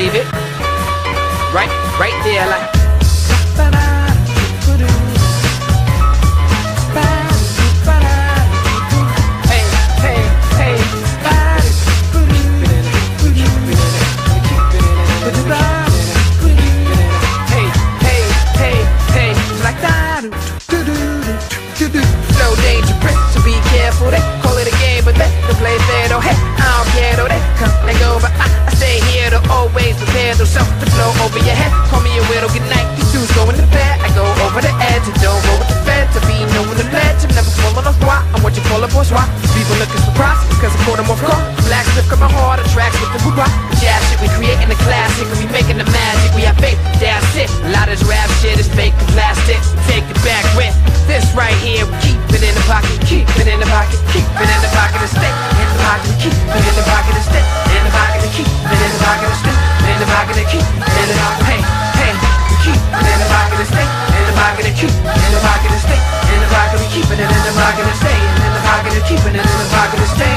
believe it. Right there, like. Flow dangerous, so be careful. They call it a game, but they don't play fair though. Hey, I don't care though. They come and go, but I stay here to always prepare though. So to flow over your head, call me a widow. Good night. These dudes go in the bed, I go over the edge and don't go with the fed. To be known the ledge, I'm never falling off rock. I'm what you call a bourgeois. People looking surprised because I caught them off guard. Black slip got my heart attracts with the boudoir. Jazz shit, we creating a classic and we making the magic. We have faith, that's it. A lot of this rap shit is fake and plastic. Take it back with this right here. We keep it in the pocket, keep it in the pocket, keep it in the pocket and stick. In the pocket, keep it in the pocket and stick. In the pocket, keep it in the pocket and stick. In the pocket, keep it in the pocket. Hey, hey, we keep it in the pocket and stick. In the pocket, keep it in the pocket and stick. In the pocket, we keep it in the pocket and stay. In the pocket, keep it in the pocket and stay.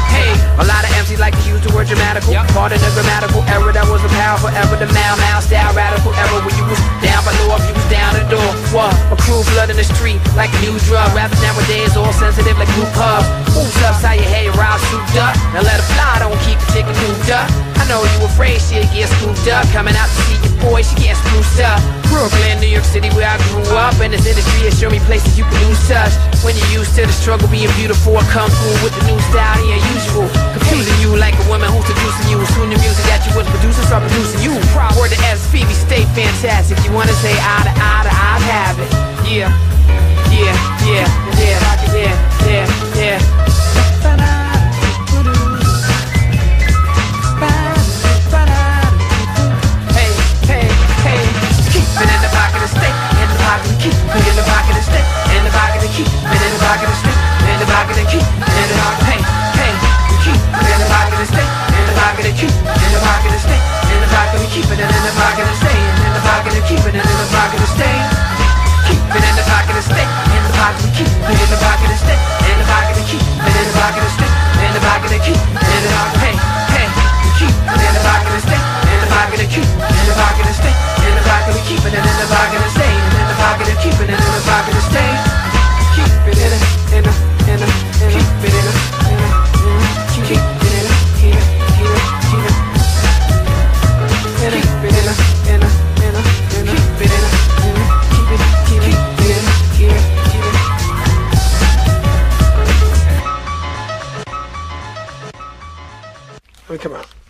Hey, a lot of MCs like to use the word grammatical. Pardon the grammatical error, that was a powerful error. The mal style radical error when you was down by law, you was down the door. What? A crew flood in the street like a new drug. Rappers nowadays all sensitive like group hugs. Who's upside your head, your eyes souped up. Now let her fly, don't keep the chicken cooped up. I know you afraid she'll get scooped up. Coming out to see your boy, she getting spruced up. Brooklyn, New York City, where I grew up. In this industry, it show me places you can lose touch. When you're used to the struggle being beautiful, I come through with the new style, the unusual. Confusing you like a woman who's seducing you. Soon the music that you was producing start producing you. Word to S, Phoebe, stay fantastic. You wanna say eye to eye to eye, have it. Yeah, yeah, yeah, yeah, yeah, yeah, yeah. Let me come out.